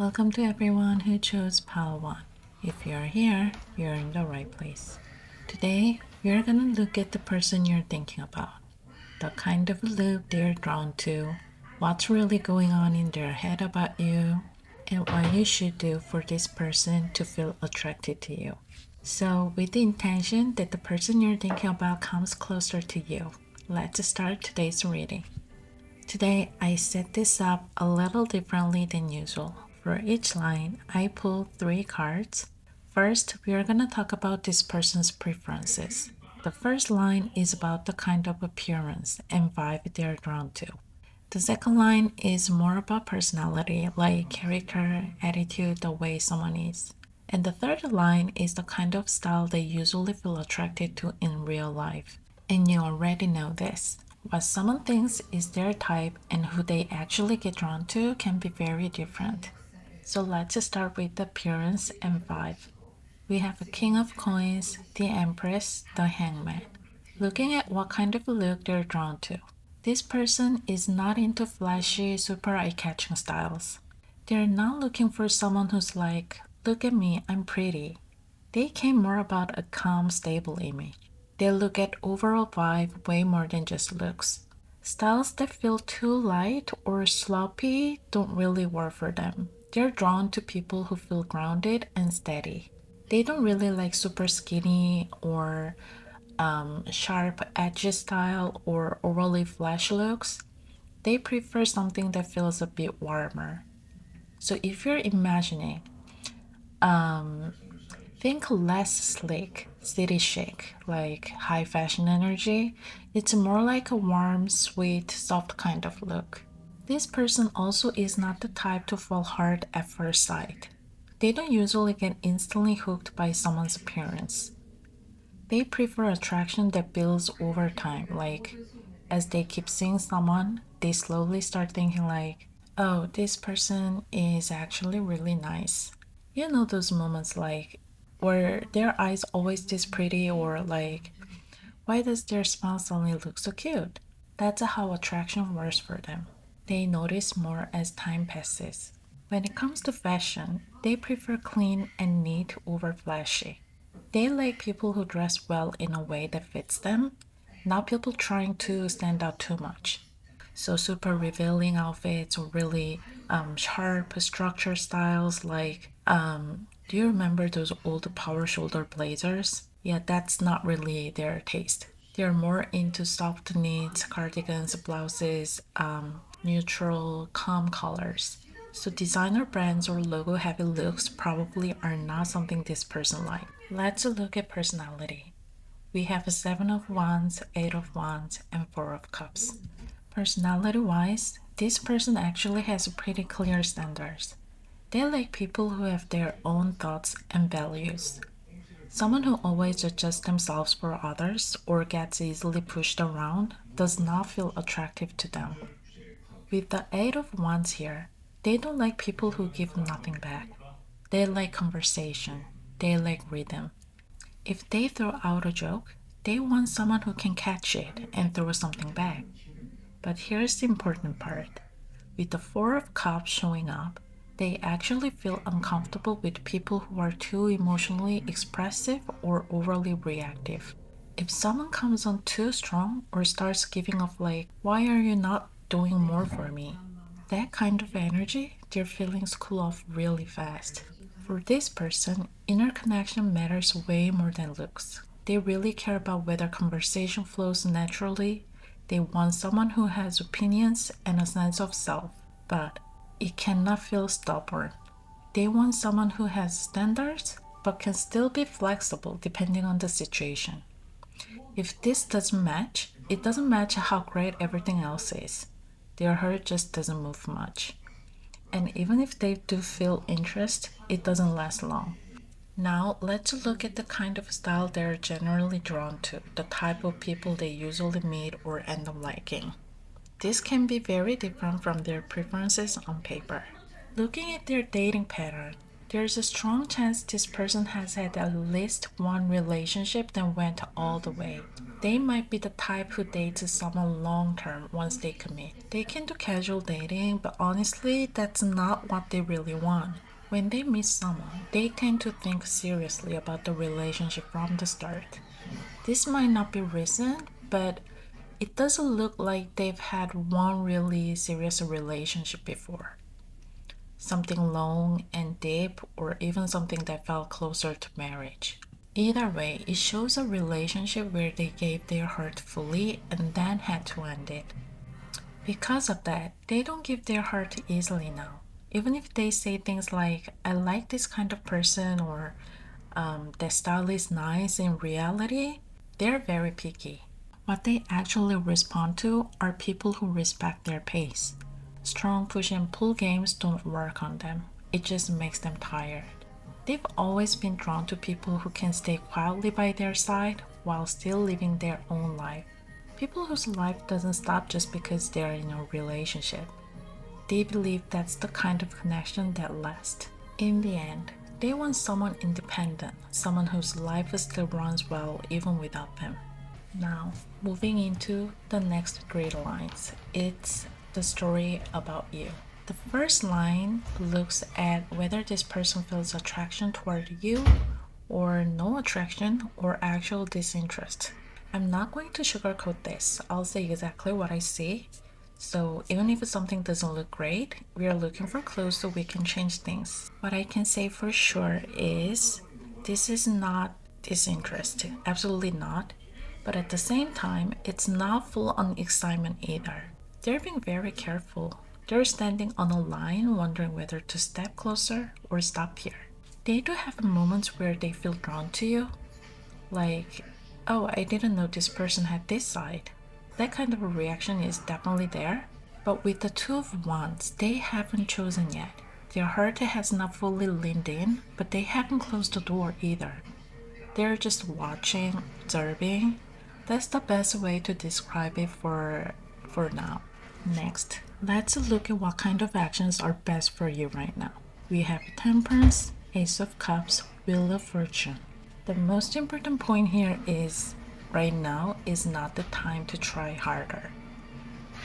Welcome to everyone who chose Pile 1. If you're here, you're in the right place. Today, we're gonna look at the person you're thinking about, the kind of look they're drawn to, what's really going on in their head about you, and what you should do for this person to feel attracted to you. So, with the intention that the person you're thinking about comes closer to you, let's start today's reading. Today, I set this up a little differently than usual. For each line, I pulled 3 cards. First, we are going to talk about this person's preferences. The first line is about the kind of appearance and vibe they're drawn to. The second line is more about personality, like character, attitude, the way someone is. And the third line is the kind of style they usually feel attracted to in real life. And you already know this. What someone thinks is their type and who they actually get drawn to can be very different. So let's start with the appearance and vibe. We have a King of Coins, the Empress, the Hangman. Looking at what kind of look they're drawn to. This person is not into flashy, super eye-catching styles. They're not looking for someone who's like, look at me, I'm pretty. They care more about a calm, stable image. They look at overall vibe way more than just looks. Styles that feel too light or sloppy don't really work for them. They're drawn to people who feel grounded and steady. They don't really like super skinny or sharp edgy style or overly flash looks. They prefer something that feels a bit warmer. So if you're imagining, think less slick, city chic, like high fashion energy. It's more like a warm, sweet, soft kind of look. This person also is not the type to fall hard at first sight. They don't usually get instantly hooked by someone's appearance. They prefer attraction that builds over time, like as they keep seeing someone, they slowly start thinking like, oh, this person is actually really nice. You know those moments like where their eyes always this pretty or like why does their smile suddenly look so cute? That's how attraction works for them. They notice more as time passes. When it comes to fashion, they prefer clean and neat over flashy. They like people who dress well in a way that fits them, not people trying to stand out too much. So super revealing outfits or really sharp structure styles like do you remember those old power shoulder blazers? Yeah, that's not really their taste. They're more into soft knits, cardigans, blouses, neutral, calm colors. So designer brands or logo heavy looks probably are not something this person likes. Let's look at personality. We have a 7 of Wands, 8 of Wands, and 4 of Cups. Personality wise, this person actually has pretty clear standards. They like people who have their own thoughts and values. Someone who always adjusts themselves for others or gets easily pushed around does not feel attractive to them. With the 8 of Wands here, they don't like people who give nothing back. They like conversation. They like rhythm. If they throw out a joke, they want someone who can catch it and throw something back. But here's the important part. With the 4 of Cups showing up, they actually feel uncomfortable with people who are too emotionally expressive or overly reactive. If someone comes on too strong or starts giving off like, why are you not doing more for me? That kind of energy, their feelings cool off really fast. For this person, inner connection matters way more than looks. They really care about whether conversation flows naturally. They want someone who has opinions and a sense of self, but it cannot feel stubborn. They want someone who has standards but can still be flexible depending on the situation. If this doesn't match, it doesn't match how great everything else is. Their heart just doesn't move much. And even if they do feel interest, it doesn't last long. Now, let's look at the kind of style they're generally drawn to, the type of people they usually meet or end up liking. This can be very different from their preferences on paper. Looking at their dating pattern, there's a strong chance this person has had at least one relationship that went all the way. They might be the type who dates someone long term once they commit. They can do casual dating, but honestly, that's not what they really want. When they meet someone, they tend to think seriously about the relationship from the start. This might not be recent, but it doesn't look like they've had one really serious relationship before. Something long and deep, or even something that felt closer to marriage. Either way, it shows a relationship where they gave their heart fully and then had to end it. Because of that, they don't give their heart easily now. Even if they say things like, I like this kind of person, or their style is nice, in reality, they're very picky. What they actually respond to are people who respect their pace. Strong push and pull games don't work on them, it just makes them tired. They've always been drawn to people who can stay quietly by their side while still living their own life. People whose life doesn't stop just because they're in a relationship. They believe that's the kind of connection that lasts. In the end, they want someone independent, someone whose life still runs well even without them. Now, moving into the next three lines, it's the story about you. The first line looks at whether this person feels attraction toward you, or no attraction, or actual disinterest. I'm not going to sugarcoat this, I'll say exactly what I see. So, even if something doesn't look great, we are looking for clues so we can change things. What I can say for sure is this is not disinterest, absolutely not. But at the same time, it's not full on excitement either. They're being very careful. They're standing on a line wondering whether to step closer or stop here. They do have moments where they feel drawn to you, like, oh, I didn't know this person had this side. That kind of a reaction is definitely there. But with the Two of Wands, they haven't chosen yet. Their heart has not fully leaned in, but they haven't closed the door either. They're just watching, observing. That's the best way to describe it for now. Next, let's look at what kind of actions are best for you right now. We have Temperance, Ace of Cups, Wheel of Fortune. The most important point here is right now is not the time to try harder.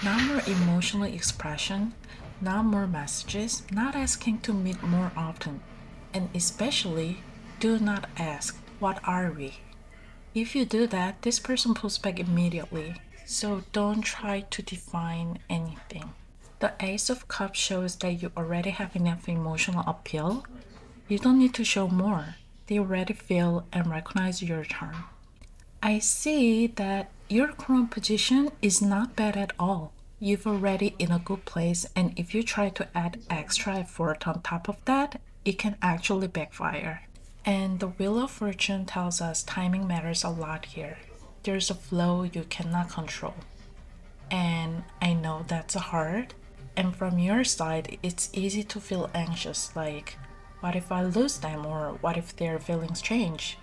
Not more emotional expression, not more messages, not asking to meet more often. And especially, do not ask, what are we? If you do that, this person pulls back immediately. So don't try to define anything. The Ace of Cups shows that you already have enough emotional appeal. You don't need to show more. They already feel and recognize your charm. I see that your current position is not bad at all. You've already in a good place, and if you try to add extra effort on top of that, it can actually backfire. And the Wheel of Fortune tells us timing matters a lot here. There's a flow you cannot control. And I know that's hard. And from your side, it's easy to feel anxious, like, what if I lose them, or what if their feelings change?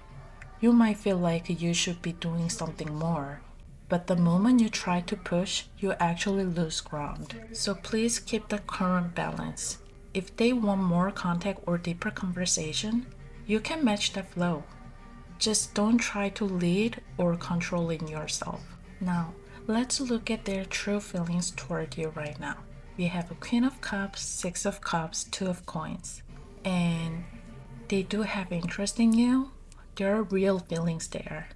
You might feel like you should be doing something more. But the moment you try to push, you actually lose ground. So please keep the current balance. If they want more contact or deeper conversation, you can match the flow. Just don't try to lead or control in yourself. Now, let's look at their true feelings toward you right now. We have a Queen of Cups, Six of Cups, Two of Coins. And they do have interest in you. There are real feelings there.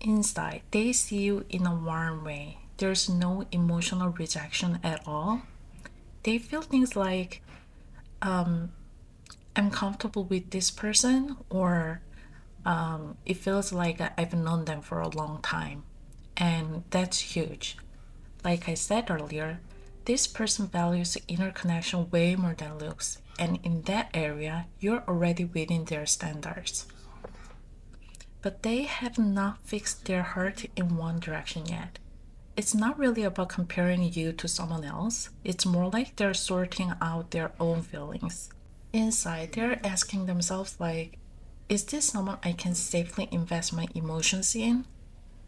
Inside, they see you in a warm way. There's no emotional rejection at all. They feel things like, I'm comfortable with this person, or it feels like I've known them for a long time. And that's huge. Like I said earlier, this person values inner connection way more than looks, and in that area, you're already within their standards. But they have not fixed their heart in one direction yet. It's not really about comparing you to someone else, it's more like they're sorting out their own feelings. Inside, they're asking themselves, like, is this someone I can safely invest my emotions in?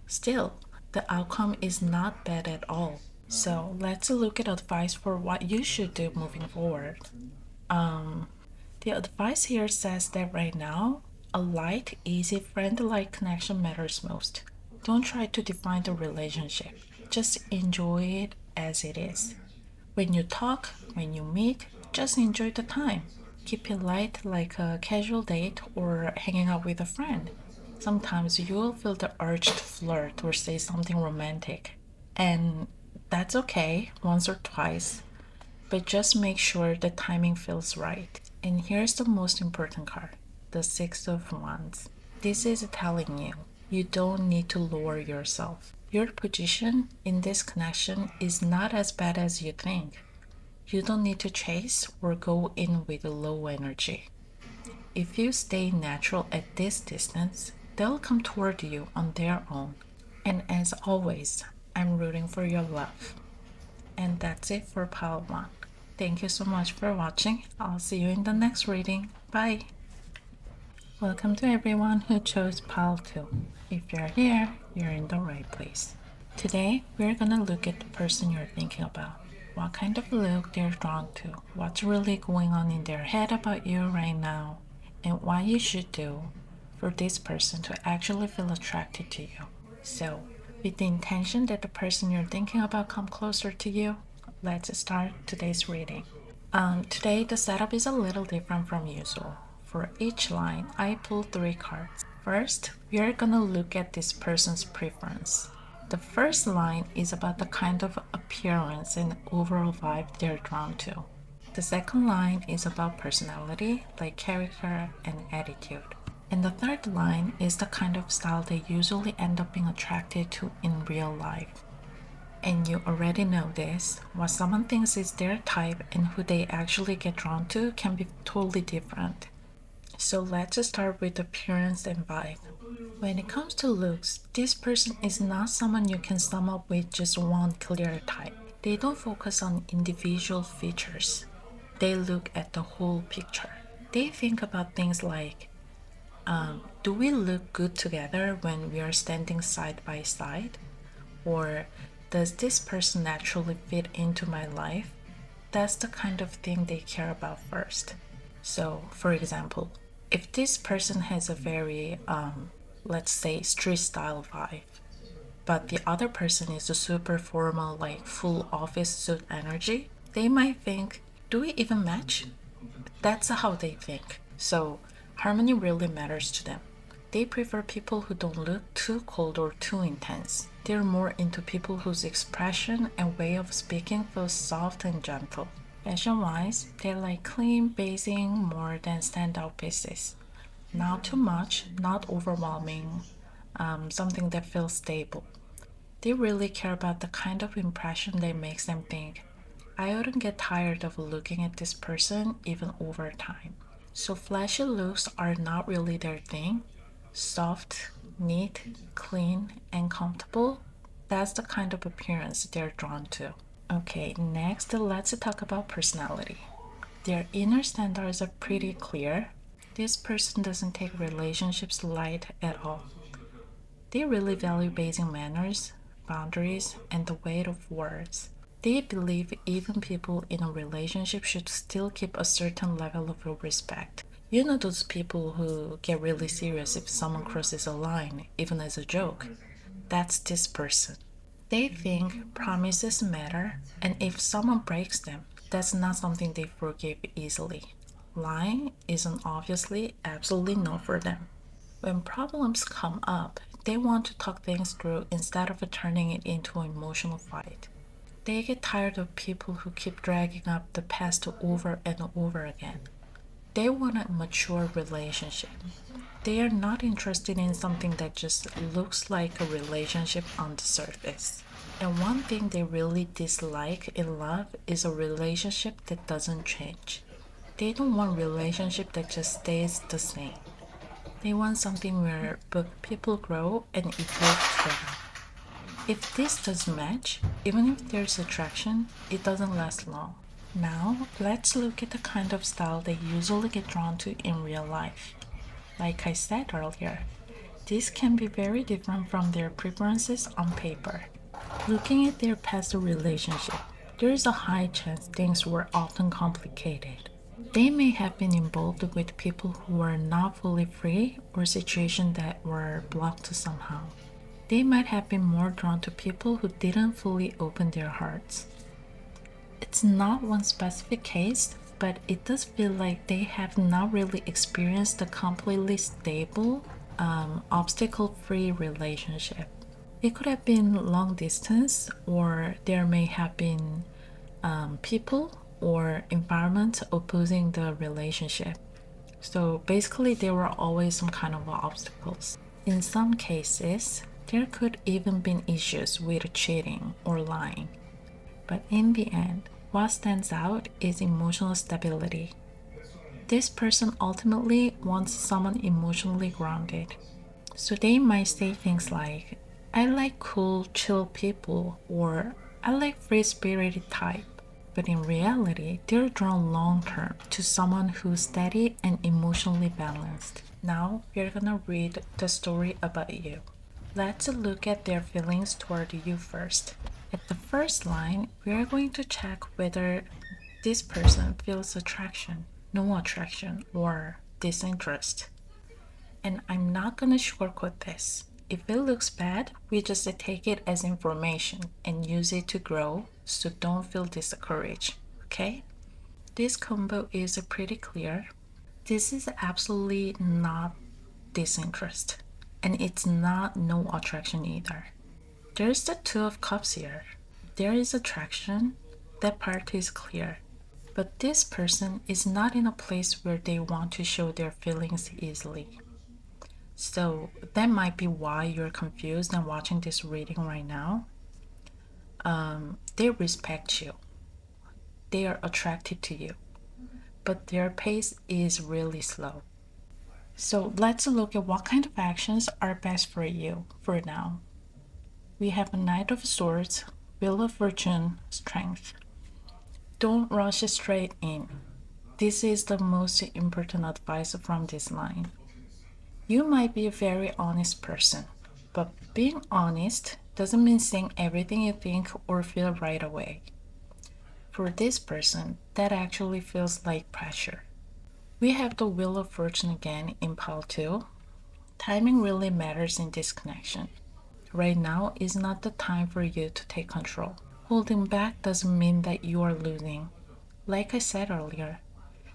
Still, the outcome is not bad at all. So let's look at advice for what you should do moving forward. The advice here says that right now, a light, easy, friend-like connection matters most. Don't try to define the relationship. Just enjoy it as it is. When you talk, when you meet, just enjoy the time. Keep it light like a casual date or hanging out with a friend. Sometimes you'll feel the urge to flirt or say something romantic. And that's okay once or twice, but just make sure the timing feels right. And here's the most important card, the Six of Wands. This is telling you you don't need to lower yourself. Your position in this connection is not as bad as you think. You don't need to chase or go in with low energy. If you stay natural at this distance, they'll come toward you on their own. And as always, I'm rooting for your love. And that's it for pile 1. Thank you so much for watching. I'll see you in the next reading. Bye! Welcome to everyone who chose pile 2. If you're here, you're in the right place. Today, we're gonna look at the person you're thinking about. What kind of look they're drawn to, what's really going on in their head about you right now, and what you should do for this person to actually feel attracted to you. So, with the intention that the person you're thinking about come closer to you, let's start today's reading. Today, the setup is a little different from usual. For each line, I pulled 3 cards. First, we are gonna look at this person's preference. The first line is about the kind of appearance and overall vibe they're drawn to. The second line is about personality, like character and attitude. And the third line is the kind of style they usually end up being attracted to in real life. And you already know this, what someone thinks is their type and who they actually get drawn to can be totally different. So let's start with appearance and vibe. When it comes to looks, this person is not someone you can sum up with just one clear type. They don't focus on individual features. They look at the whole picture. They think about things like, do we look good together when we are standing side by side? Or does this person naturally fit into my life? That's the kind of thing they care about first. So, for example, if this person has a very, let's say, street style vibe, but the other person is a super formal, like full office suit energy, they might think, do we even match? That's how they think. So, harmony really matters to them. They prefer people who don't look too cold or too intense. They're more into people whose expression and way of speaking feels soft and gentle. Fashion-wise, they like clean basing more than standout pieces. Not too much, not overwhelming, something that feels stable. They really care about the kind of impression that makes them think, I wouldn't get tired of looking at this person even over time. So flashy looks are not really their thing. Soft, neat, clean, and comfortable, that's the kind of appearance they're drawn to. Okay, next let's talk about personality. Their inner standards are pretty clear. This person doesn't take relationships light at all. They really value basic manners, boundaries, and the weight of words. They believe even people in a relationship should still keep a certain level of respect. You know those people who get really serious if someone crosses a line, even as a joke? That's this person. They think promises matter, and if someone breaks them, that's not something they forgive easily. Lying isn't obviously absolutely no for them. When problems come up, they want to talk things through instead of turning it into an emotional fight. They get tired of people who keep dragging up the past over and over again. They want a mature relationship. They are not interested in something that just looks like a relationship on the surface. And one thing they really dislike in love is a relationship that doesn't change. They don't want a relationship that just stays the same. They want something where both people grow and evolve together. If this doesn't match, even if there's attraction, it doesn't last long. Now, let's look at the kind of style they usually get drawn to in real life. Like I said earlier, this can be very different from their preferences on paper. Looking at their past relationship, there is a high chance things were often complicated. They may have been involved with people who were not fully free or situations that were blocked somehow. They might have been more drawn to people who didn't fully open their hearts. It's not one specific case, but it does feel like they have not really experienced a completely stable, obstacle free relationship. It could have been long distance, or there may have been people or environment opposing the relationship. So basically, there were always some kind of obstacles. In some cases, there could even been issues with cheating or lying. But in the end, what stands out is emotional stability. This person ultimately wants someone emotionally grounded. So they might say things like, I like cool, chill people, or I like free spirited type. But in reality, they're drawn long term to someone who's steady and emotionally balanced. Now we're gonna read the story about you. Let's look at their feelings toward you first. At the first line, we are going to check whether this person feels attraction, no attraction, or disinterest. And I'm not gonna sugarcoat this. If it looks bad, we just take it as information and use it to grow, so don't feel discouraged, okay? This combo is pretty clear. This is absolutely not disinterest, and it's not no attraction either. There's the Two of Cups here. There is attraction, that part is clear. But this person is not in a place where they want to show their feelings easily. So that might be why you're confused and watching this reading right now. They respect you, they are attracted to you, but their pace is really slow. So let's look at what kind of actions are best for you for now. We have a Knight of Swords, Wheel of Fortune, Strength. Don't rush straight in. This is the most important advice from this line. You might be a very honest person, but being honest doesn't mean saying everything you think or feel right away. For this person, that actually feels like pressure. We have the Wheel of Fortune again in pile 2. Timing really matters in this connection. Right now is not the time for you to take control. Holding back doesn't mean that you are losing. Like I said earlier,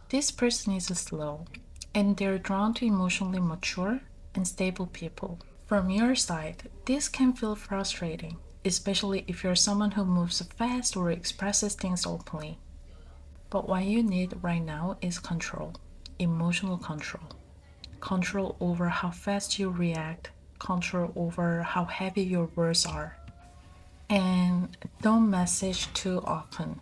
this person is slow, and they're drawn to emotionally mature and stable people. From your side, this can feel frustrating, especially if you're someone who moves fast or expresses things openly. But what you need right now is control, emotional control. Control over how fast you react, control over how heavy your words are. And don't message too often.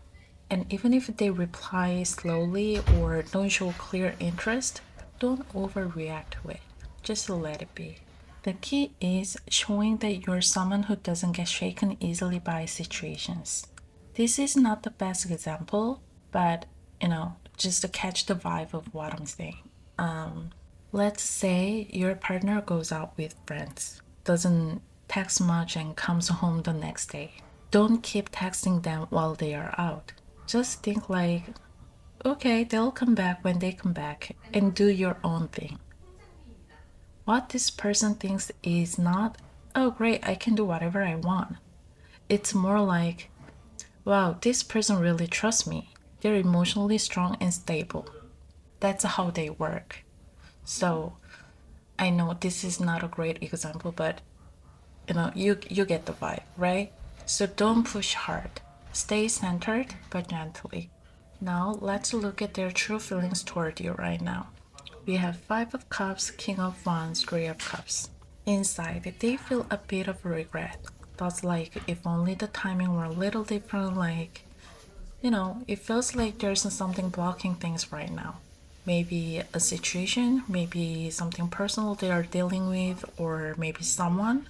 And even if they reply slowly or don't show clear interest, don't overreact to it. Just let it be. The key is showing that you're someone who doesn't get shaken easily by situations. This is not the best example, but just to catch the vibe of what I'm saying. Let's say your partner goes out with friends, doesn't text much, and comes home the next day. Don't keep texting them while they are out. Just think like, okay, they'll come back when they come back, and do your own thing. What this person thinks is not, oh great, I can do whatever I want. It's more like, wow, this person really trusts me. They're emotionally strong and stable. That's how they work. So I know this is not a great example, but you get the vibe, right? So don't push hard. Stay centered but gently. Now let's look at their true feelings toward you right now. We have Five of Cups, King of Wands, Three of Cups. Inside, they feel a bit of regret. Thoughts like, if only the timing were a little different, like, it feels like there's something blocking things right now. Maybe a situation, maybe something personal they are dealing with, or maybe someone.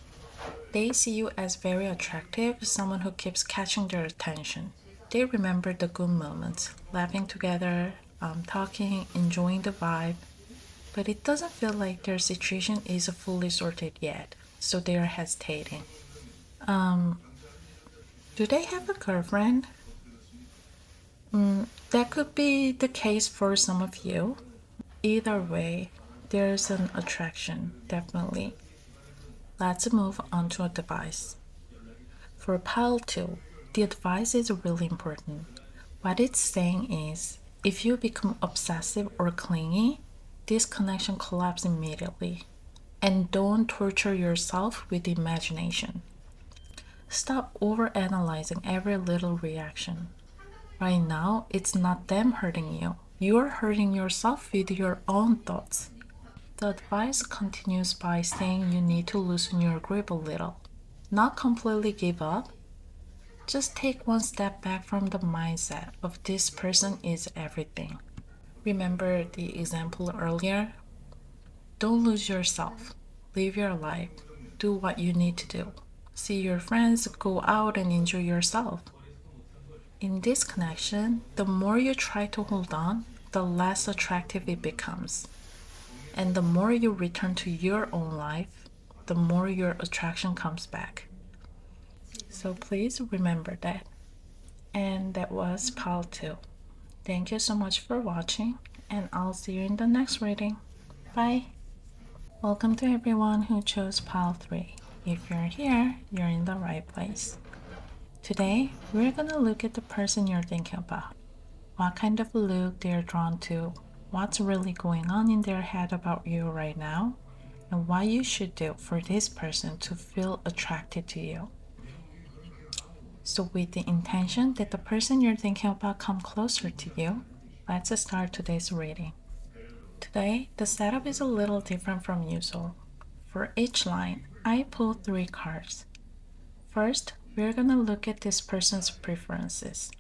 They see you as very attractive, someone who keeps catching their attention. They remember the good moments, laughing together, talking, enjoying the vibe, but it doesn't feel like their situation is fully sorted yet, so they are hesitating. Do they have a girlfriend? That could be the case for some of you. Either way, there's an attraction, definitely. Let's move on to a device. For pile 2, the advice is really important. What it's saying is if you become obsessive or clingy, this connection collapses immediately. And don't torture yourself with imagination. Stop overanalyzing every little reaction. Right now, it's not them hurting you. You're hurting yourself with your own thoughts. The advice continues by saying you need to loosen your grip a little. Not completely give up, just take one step back from the mindset of this person is everything. Remember the example earlier? Don't lose yourself. Live your life. Do what you need to do. See your friends, go out and enjoy yourself. In this connection, the more you try to hold on, the less attractive it becomes. And the more you return to your own life, the more your attraction comes back. So please remember that. And that was pile 2. Thank you so much for watching, and I'll see you in the next reading. Bye! Welcome to everyone who chose pile 3. If you're here, you're in the right place. Today, we're gonna look at the person you're thinking about. What kind of look they're drawn to, what's really going on in their head about you right now, and what you should do for this person to feel attracted to you. So with the intention that the person you're thinking about come closer to you, let's start today's reading. Today, the setup is a little different from usual. For each line, I pulled 3 cards. First, we're gonna look at this person's preferences.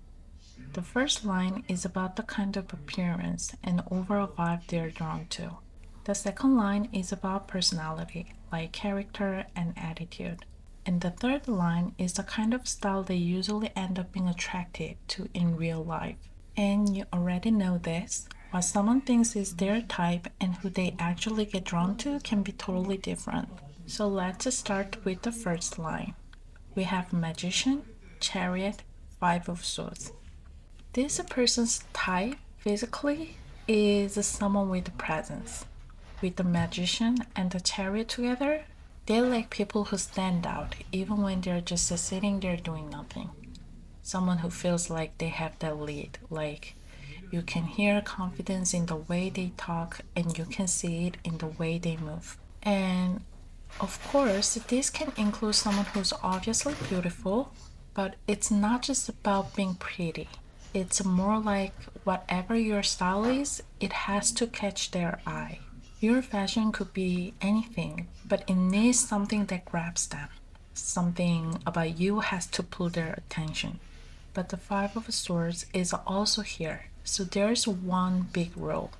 The first line is about the kind of appearance and overall vibe they're drawn to. The second line is about personality, like character and attitude. And the third line is the kind of style they usually end up being attracted to in real life. And you already know this. What someone thinks is their type and who they actually get drawn to can be totally different. So let's start with the first line. We have Magician, Chariot, 5 of Swords. This person's type physically is someone with presence. With the Magician and the Chariot together, they like people who stand out even when they're just sitting there doing nothing. Someone who feels like they have that lead, like you can hear confidence in the way they talk and you can see it in the way they move. And of course, this can include someone who's obviously beautiful, but it's not just about being pretty. It's more like whatever your style is, it has to catch their eye. Your fashion could be anything, but it needs something that grabs them. Something about you has to pull their attention. But the 5 of Swords is also here, so there's one big rule.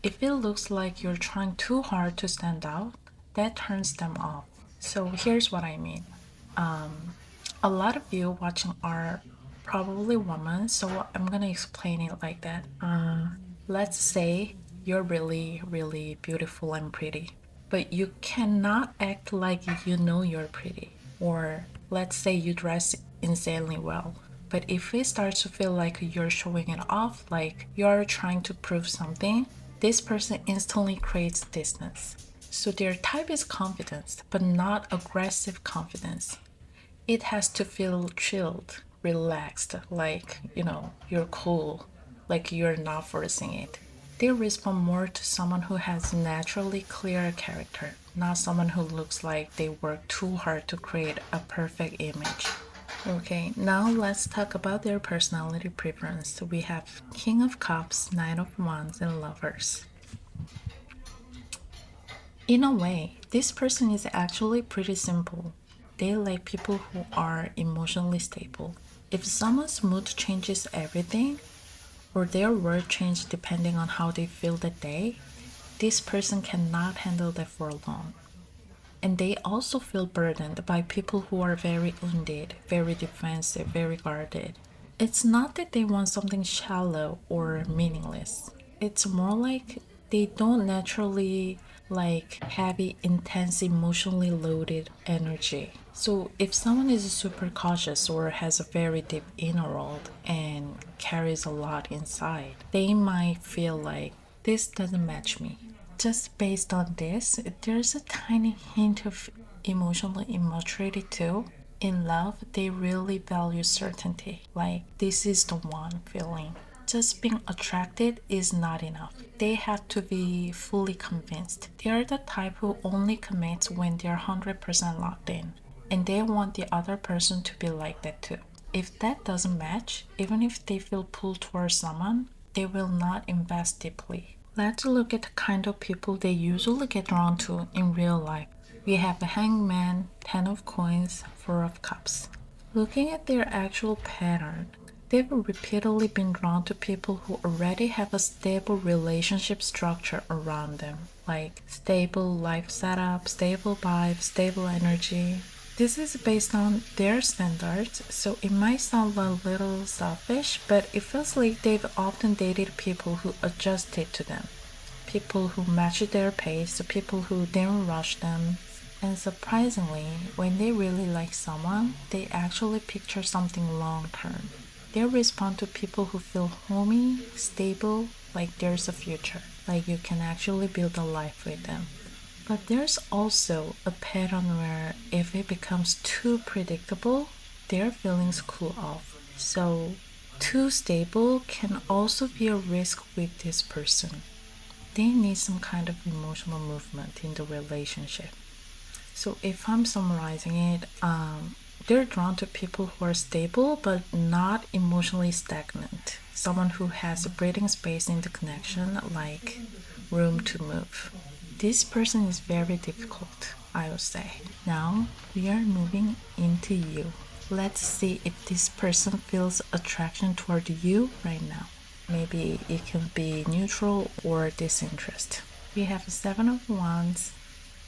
If it looks like you're trying too hard to stand out, that turns them off. So here's what I mean. A lot of you watching are probably women, so I'm gonna explain it like that. Let's say you're really, really beautiful and pretty, but you cannot act like you know you're pretty. Or let's say you dress insanely well, but if it starts to feel like you're showing it off, like you're trying to prove something, this person instantly creates distance. So their type is confidence, but not aggressive confidence. It has to feel chilled, relaxed, like, you're cool, like you're not forcing it. They respond more to someone who has naturally clear character, not someone who looks like they work too hard to create a perfect image. Okay, now let's talk about their personality preference. We have King of Cups, Knight of Wands, and Lovers. In a way, this person is actually pretty simple. They like people who are emotionally stable. If someone's mood changes everything, or their word change depending on how they feel that day, this person cannot handle that for long. And they also feel burdened by people who are very wounded, very defensive, very guarded. It's not that they want something shallow or meaningless. It's more like they don't naturally like heavy, intense, emotionally loaded energy. So if someone is super cautious or has a very deep inner world and carries a lot inside, they might feel like this doesn't match me. Just based on this, there's a tiny hint of emotional immaturity too. In love, they really value certainty. Like, this is the one feeling. Just being attracted is not enough. They have to be fully convinced. They are the type who only commits when they're 100% locked in. And they want the other person to be like that too. If that doesn't match, even if they feel pulled towards someone, they will not invest deeply. Let's look at the kind of people they usually get drawn to in real life. We have the hangman, 10 of coins, 4 of cups. Looking at their actual pattern, they've repeatedly been drawn to people who already have a stable relationship structure around them, like stable life setup, stable vibe, stable energy. This is based on their standards, so it might sound a little selfish, but it feels like they've often dated people who adjusted to them, people who matched their pace, people who didn't rush them. And surprisingly, when they really like someone, they actually picture something long term. They respond to people who feel homey, stable, like there's a future, like you can actually build a life with them. But there's also a pattern where if it becomes too predictable, their feelings cool off. So, too stable can also be a risk with this person. They need some kind of emotional movement in the relationship. So, if I'm summarizing it, they're drawn to people who are stable but not emotionally stagnant. Someone who has a breathing space in the connection, like room to move. This person is very difficult, I would say. Now we are moving into you. Let's see if this person feels attraction toward you right now. Maybe it can be neutral or disinterest. We have Seven of Wands,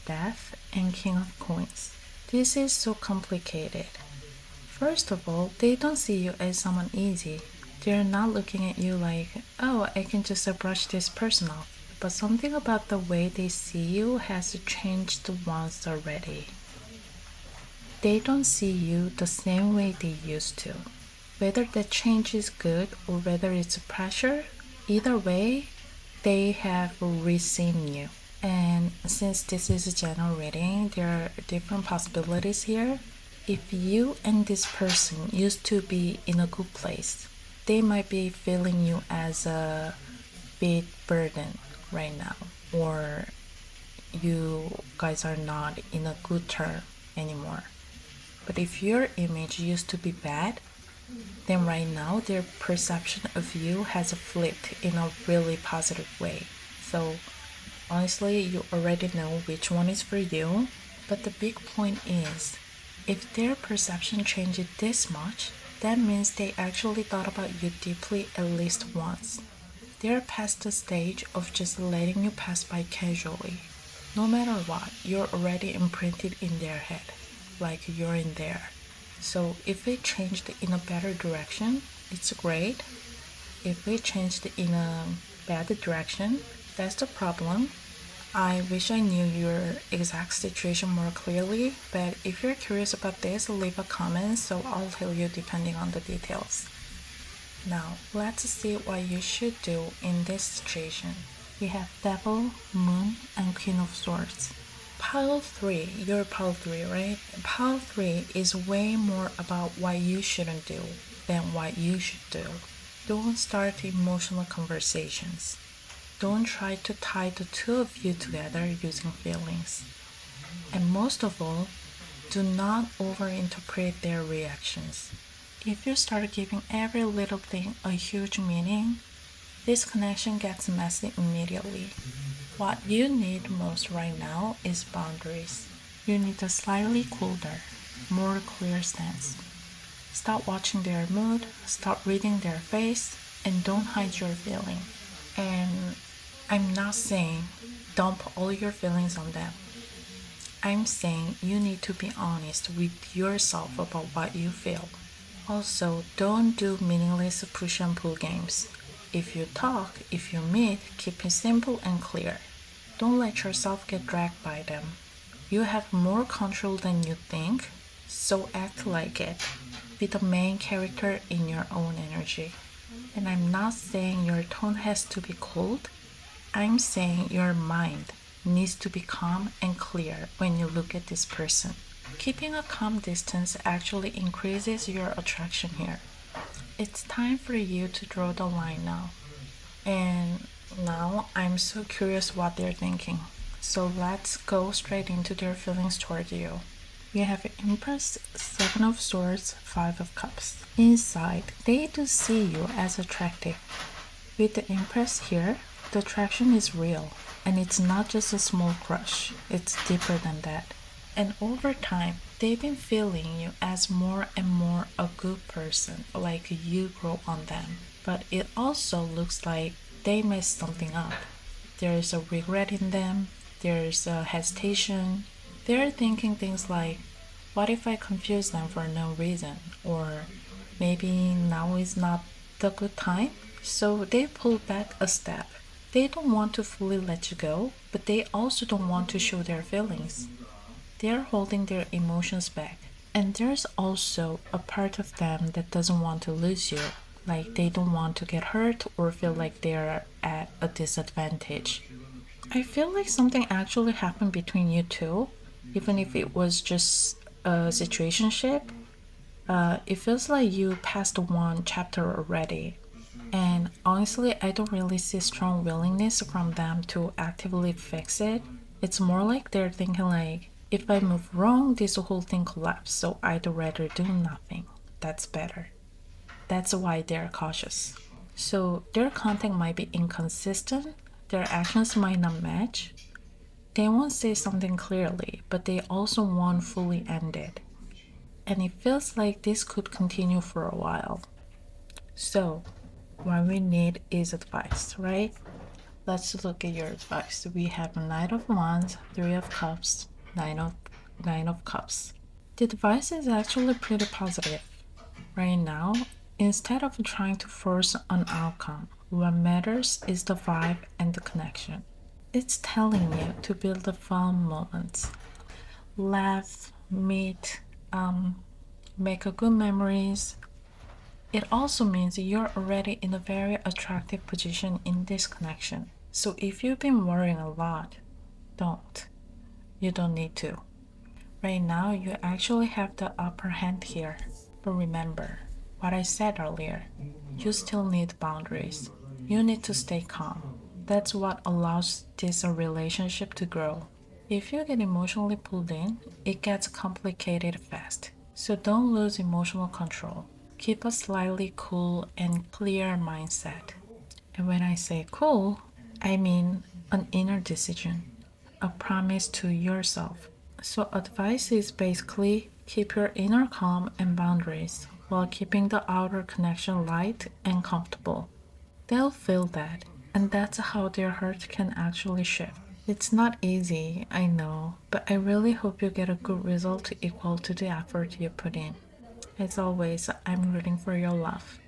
Death, and King of Coins. This is so complicated. First of all, they don't see you as someone easy. They're not looking at you like, oh, I can just brush this person off. But something about the way they see you has changed once already. They don't see you the same way they used to. Whether that change is good or whether it's pressure, either way, they have re-seen you. And since this is a general reading, there are different possibilities here. If you and this person used to be in a good place, they might be feeling you as a big burden right now, or you guys are not in a good term anymore. But if your image used to be bad, then right now their perception of you has flipped in a really positive way. So honestly, you already know which one is for you, but the big point is, if their perception changes this much, that means they actually thought about you deeply at least once. They're past the stage of just letting you pass by casually. No matter what, you're already imprinted in their head, like you're in there. So if it changed in a better direction, it's great. If it changed in a bad direction, that's the problem. I wish I knew your exact situation more clearly, but if you're curious about this, leave a comment so I'll tell you depending on the details. Now, let's see what you should do in this situation. We have Devil, Moon, and Queen of Swords. Pile 3, you're pile 3, right? Pile 3 is way more about what you shouldn't do than what you should do. Don't start emotional conversations. Don't try to tie the two of you together using feelings. And most of all, do not overinterpret their reactions. If you start giving every little thing a huge meaning, this connection gets messy immediately. What you need most right now is boundaries. You need a slightly colder, more clear stance. Stop watching their mood, stop reading their face, and don't hide your feeling. And I'm not saying dump all your feelings on them. I'm saying you need to be honest with yourself about what you feel. Also, don't do meaningless push and pull games. If you talk, if you meet, keep it simple and clear. Don't let yourself get dragged by them. You have more control than you think, so act like it. Be the main character in your own energy. And I'm not saying your tone has to be cold. I'm saying your mind needs to be calm and clear when you look at this person. Keeping a calm distance actually increases your attraction here. It's time for you to draw the line now. And now I'm so curious what they're thinking. So let's go straight into their feelings toward you. We have Empress, Seven of Swords, Five of Cups. Inside, they do see you as attractive. With the Empress here, the attraction is real, and it's not just a small crush, it's deeper than that. And over time, they've been feeling you as more and more a good person, like you grow on them. But it also looks like they messed something up. There's a regret in them, there's a hesitation. They're thinking things like, what if I confuse them for no reason? Or maybe now is not the good time? So they pull back a step. They don't want to fully let you go, but they also don't want to show their feelings. They're holding their emotions back. And there's also a part of them that doesn't want to lose you. Like they don't want to get hurt or feel like they're at a disadvantage. I feel like something actually happened between you two, even if it was just a situationship. It feels like you passed one chapter already. And honestly, I don't really see strong willingness from them to actively fix it. It's more like they're thinking like, if I move wrong, this whole thing collapse, so I'd rather do nothing. That's better. That's why they're cautious. So their content might be inconsistent, their actions might not match. They won't say something clearly, but they also won't fully end it. And it feels like this could continue for a while. So, what we need is advice, right? Let's look at your advice. We have Knight of Wands, Three of Cups, Nine of Cups. The advice is actually pretty positive. Right now, instead of trying to force an outcome, what matters is the vibe and the connection. It's telling you to build the fun moments. Laugh, meet, make a good memories. It also means you're already in a very attractive position in this connection. So if you've been worrying a lot, don't. You don't need to. Right now, you actually have the upper hand here. But remember what I said earlier. You still need boundaries. You need to stay calm. That's what allows this relationship to grow. If you get emotionally pulled in, it gets complicated fast. So don't lose emotional control. Keep a slightly cool and clear mindset. And when I say cool, I mean an inner decision, a promise to yourself. So, advice is basically keep your inner calm and boundaries while keeping the outer connection light and comfortable. They'll feel that, and that's how their heart can actually shift. It's not easy, I know, but I really hope you get a good result equal to the effort you put in. As always, I'm rooting for your love.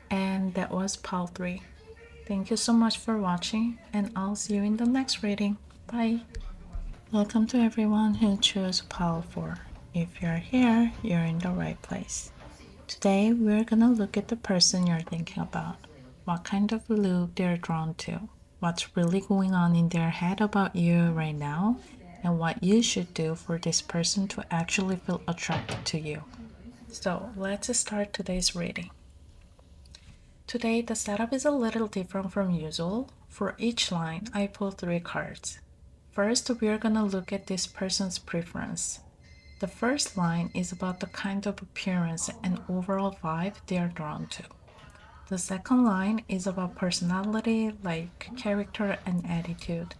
And that was pile 3. Thank you so much for watching, and I'll see you in the next reading. Bye! Welcome to everyone who chose pile 4. If you're here, you're in the right place. Today, we're gonna look at the person you're thinking about. What kind of look they're drawn to. What's really going on in their head about you right now, and what you should do for this person to actually feel attracted to you. So, let's start today's reading. Today, the setup is a little different from usual. For each line, I pull 3 cards. First, we're gonna look at this person's preference. The first line is about the kind of appearance and overall vibe they are drawn to. The second line is about personality, like character and attitude.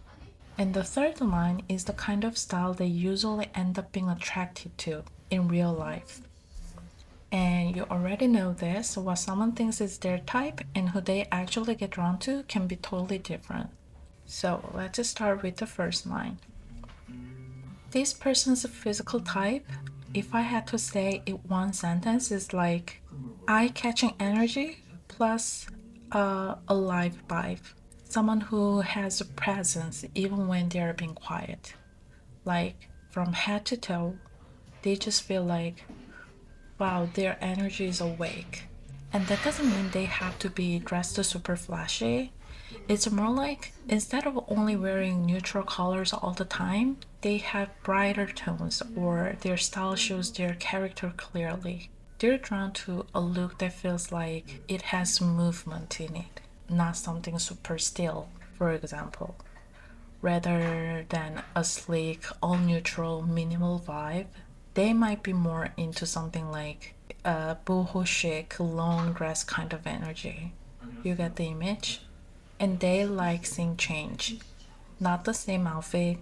And the third line is the kind of style they usually end up being attracted to in real life. And you already know this, what someone thinks is their type and who they actually get drawn to can be totally different. So let's just start with the first line. This person's physical type, if I had to say it one sentence, is like eye-catching energy plus a live vibe. Someone who has a presence even when they're being quiet. Like from head to toe, they just feel like, wow, their energy is awake. And that doesn't mean they have to be dressed super flashy. It's more like instead of only wearing neutral colors all the time, they have brighter tones or their style shows their character clearly. They're drawn to a look that feels like it has movement in it, not something super still, for example. Rather than a sleek, all neutral, minimal vibe, they might be more into something like a boho chic, long dress kind of energy. You get the image? And they like seeing change. Not the same outfit,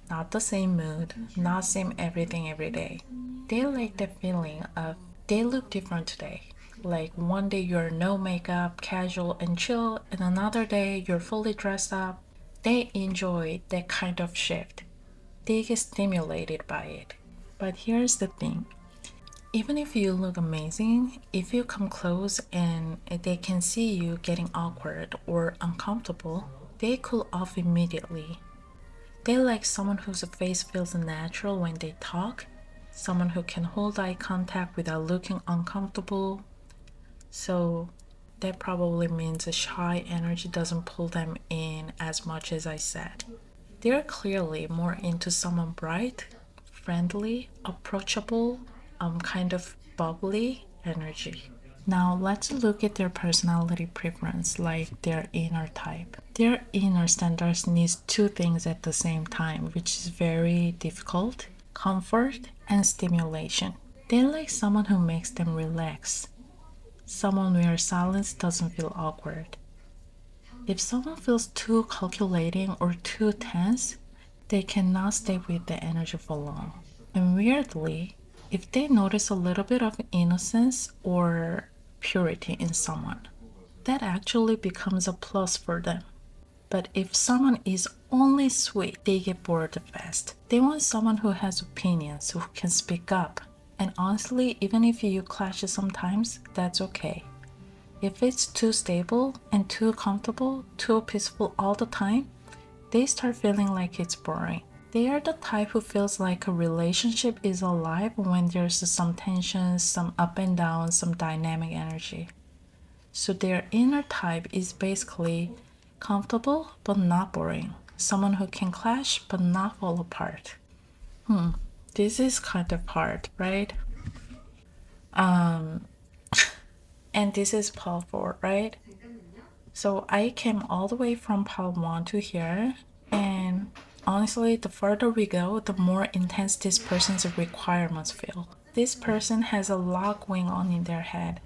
not the same mood, not same everything every day. They like the feeling of they look different today. Like one day you're no makeup, casual and chill, and another day you're fully dressed up. They enjoy that kind of shift. They get stimulated by it. But here's the thing, even if you look amazing, if you come close and they can see you getting awkward or uncomfortable, they cool off immediately. They like someone whose face feels natural when they talk, someone who can hold eye contact without looking uncomfortable. So that probably means a shy energy doesn't pull them in as much as I said. They're clearly more into someone bright, friendly, approachable, kind of bubbly energy. Now let's look at their personality preference, like their inner type. Their inner standards needs two things at the same time, which is very difficult: comfort and stimulation. They like someone who makes them relax, someone where silence doesn't feel awkward. If someone feels too calculating or too tense, they cannot stay with the energy for long. And weirdly, if they notice a little bit of innocence or purity in someone, that actually becomes a plus for them. But if someone is only sweet, they get bored fast. They want someone who has opinions, who can speak up. And honestly, even if you clash sometimes, that's okay. If it's too stable and too comfortable, too peaceful all the time, they start feeling like it's boring. They are the type who feels like a relationship is alive when there's some tension, some up and down, some dynamic energy. So their inner type is basically comfortable but not boring. Someone who can clash but not fall apart. This is kind of hard, right? And this is part 4, right? So I came all the way from part 1 to here, and honestly, the further we go, the more intense this person's requirements feel. This person has a lot going on in their head.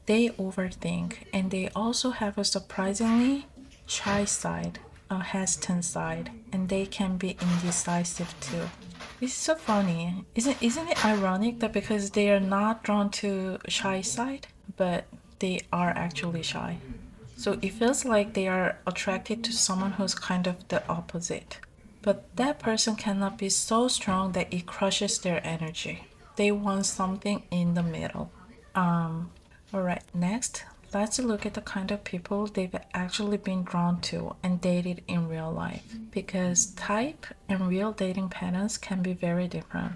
They overthink, and they also have a surprisingly shy side, a hesitant side, and they can be indecisive too. This is so funny. Isn't it ironic that because they are not drawn to shy side, but they are actually shy? So it feels like they are attracted to someone who's kind of the opposite. But that person cannot be so strong that it crushes their energy. They want something in the middle. Alright, next, let's look at the kind of people they've actually been drawn to and dated in real life. Because type and real dating patterns can be very different.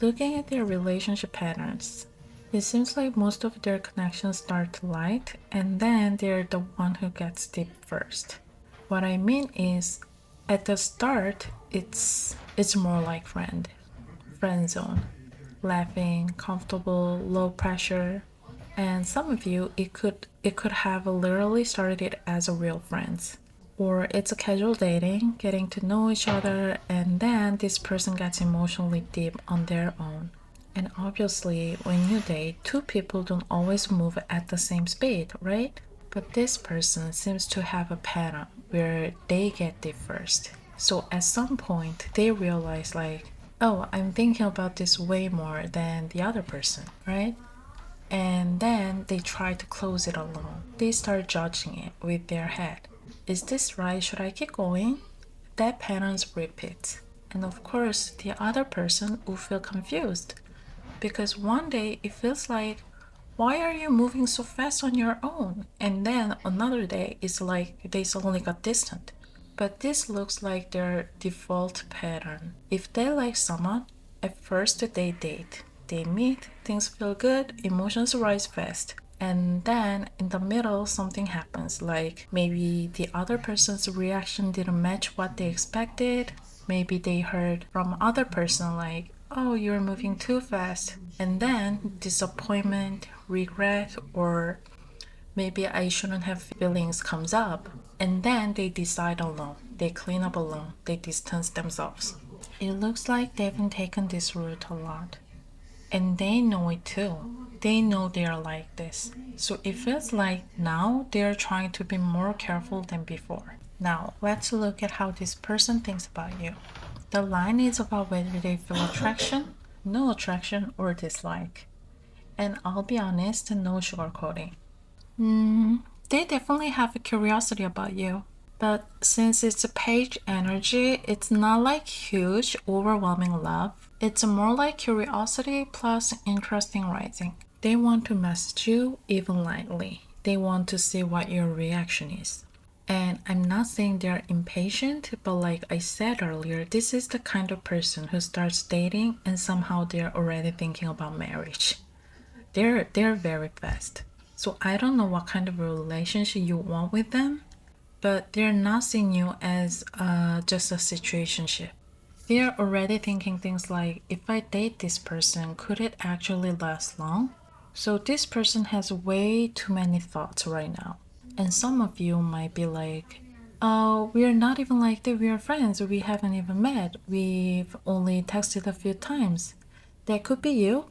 Looking at their relationship patterns, it seems like most of their connections start light and then they're the one who gets deep first. What I mean is, at the start, it's more like friend zone, laughing, comfortable, low pressure. And some of you, it could have literally started as a real friends. Or it's a casual dating, getting to know each other, and then this person gets emotionally deep on their own. And obviously, when you date, two people don't always move at the same speed, right? But this person seems to have a pattern where they get deep first. So at some point, they realize like, oh, I'm thinking about this way more than the other person, right? And then they try to close it alone. They start judging it with their head. Is this right? Should I keep going? That pattern repeats. And of course, the other person will feel confused. Because one day it feels like, why are you moving so fast on your own? And then another day it's like they suddenly got distant. But this looks like their default pattern. If they like someone, at first they date. They meet, things feel good, emotions rise fast. And then in the middle, something happens. Like maybe the other person's reaction didn't match what they expected. Maybe they heard from other person like, oh, you're moving too fast. And then disappointment, regret, or maybe I shouldn't have feelings comes up. And then they decide alone. They clean up alone. They distance themselves. It looks like they've been taken this route a lot. And they know it too. They know they're like this. So it feels like now they're trying to be more careful than before. Now, let's look at how this person thinks about you. The line is about whether they feel attraction, no attraction, or dislike. And I'll be honest, no sugarcoating. They definitely have a curiosity about you. But since it's a page energy, it's not like huge, overwhelming love. It's more like curiosity plus interesting rising. They want to message you even lightly. They want to see what your reaction is. And I'm not saying they're impatient, but like I said earlier, this is the kind of person who starts dating and somehow they're already thinking about marriage. They're very fast. So I don't know what kind of a relationship you want with them, but they're not seeing you as just a situationship. They're already thinking things like, if I date this person, could it actually last long? So this person has way too many thoughts right now. And some of you might be like, oh, we're not even like that, we're friends, we haven't even met, we've only texted a few times. That could be you,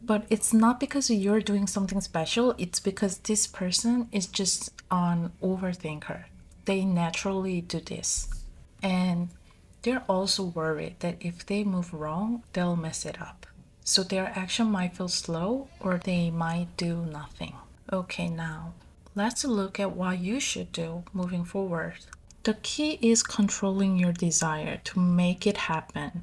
but it's not because you're doing something special, it's because this person is just an overthinker. They naturally do this. And they're also worried that if they move wrong, they'll mess it up. So their action might feel slow or they might do nothing. Okay, now let's look at what you should do moving forward. The key is controlling your desire to make it happen.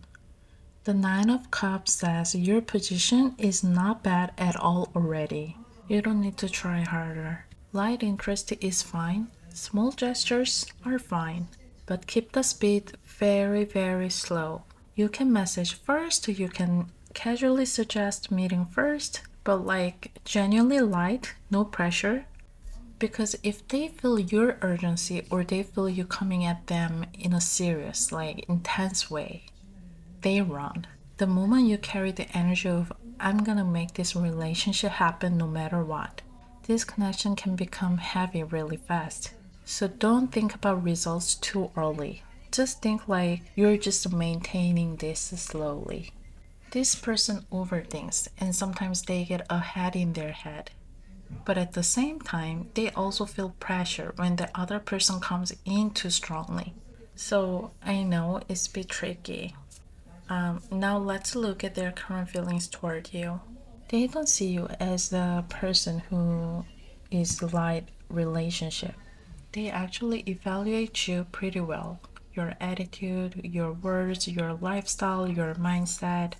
The Nine of Cups says your position is not bad at all already. You don't need to try harder. Light interest is fine. Small gestures are fine. But keep the speed very, very slow. You can message first, you can casually suggest meeting first, but like genuinely light, no pressure. Because if they feel your urgency or they feel you coming at them in a serious, like intense way, they run. The moment you carry the energy of, I'm gonna make this relationship happen no matter what, this connection can become heavy really fast. So don't think about results too early. Just think like you're just maintaining this slowly. This person overthinks and sometimes they get ahead in their head. But at the same time, they also feel pressure when the other person comes in too strongly. So I know it's a bit tricky. Now let's look at their current feelings toward you. They don't see you as the person who is like relationship. They actually evaluate you pretty well. Your attitude, your words, your lifestyle, your mindset.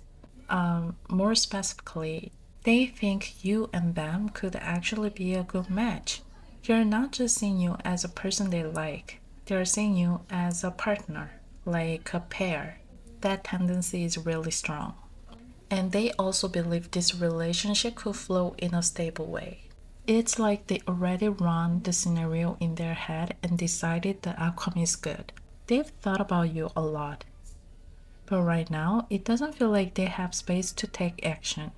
More specifically, they think you and them could actually be a good match. They're not just seeing you as a person they like, they're seeing you as a partner, like a pair. That tendency is really strong. And they also believe this relationship could flow in a stable way. It's like they already run the scenario in their head and decided the outcome is good. They've thought about you a lot. But right now, it doesn't feel like they have space to take action.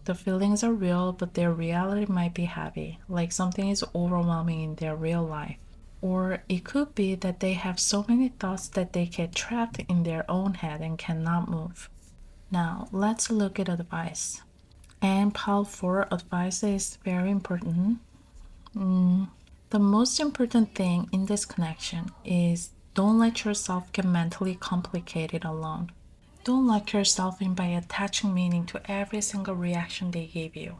The feelings are real, but their reality might be heavy, like something is overwhelming in their real life. Or it could be that they have so many thoughts that they get trapped in their own head and cannot move. Now, let's look at advice. And pile 4 advice is very important. The most important thing in this connection is don't let yourself get mentally complicated alone. Don't lock yourself in by attaching meaning to every single reaction they gave you.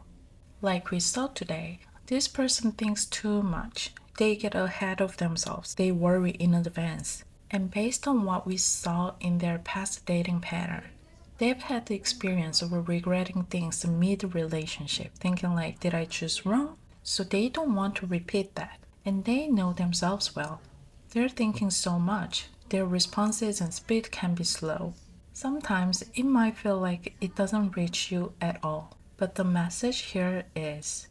Like we saw today, this person thinks too much. They get ahead of themselves. They worry in advance. And based on what we saw in their past dating pattern, they've had the experience of regretting things mid-relationship, thinking like, did I choose wrong? So they don't want to repeat that. And they know themselves well. They're thinking so much. Their responses and speed can be slow. Sometimes it might feel like it doesn't reach you at all. But the message here is,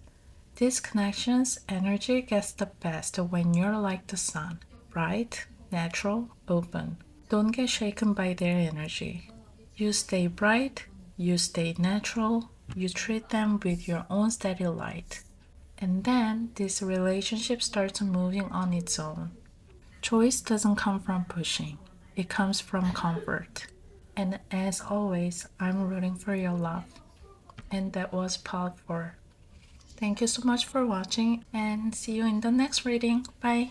This connection's energy gets the best when you're like the sun, bright, natural, open. Don't get shaken by their energy. You stay bright, you stay natural, you treat them with your own steady light. And then this relationship starts moving on its own. Choice doesn't come from pushing, it comes from comfort. And as always, I'm rooting for your love. And that was part 4. Thank you so much for watching and see you in the next reading. Bye!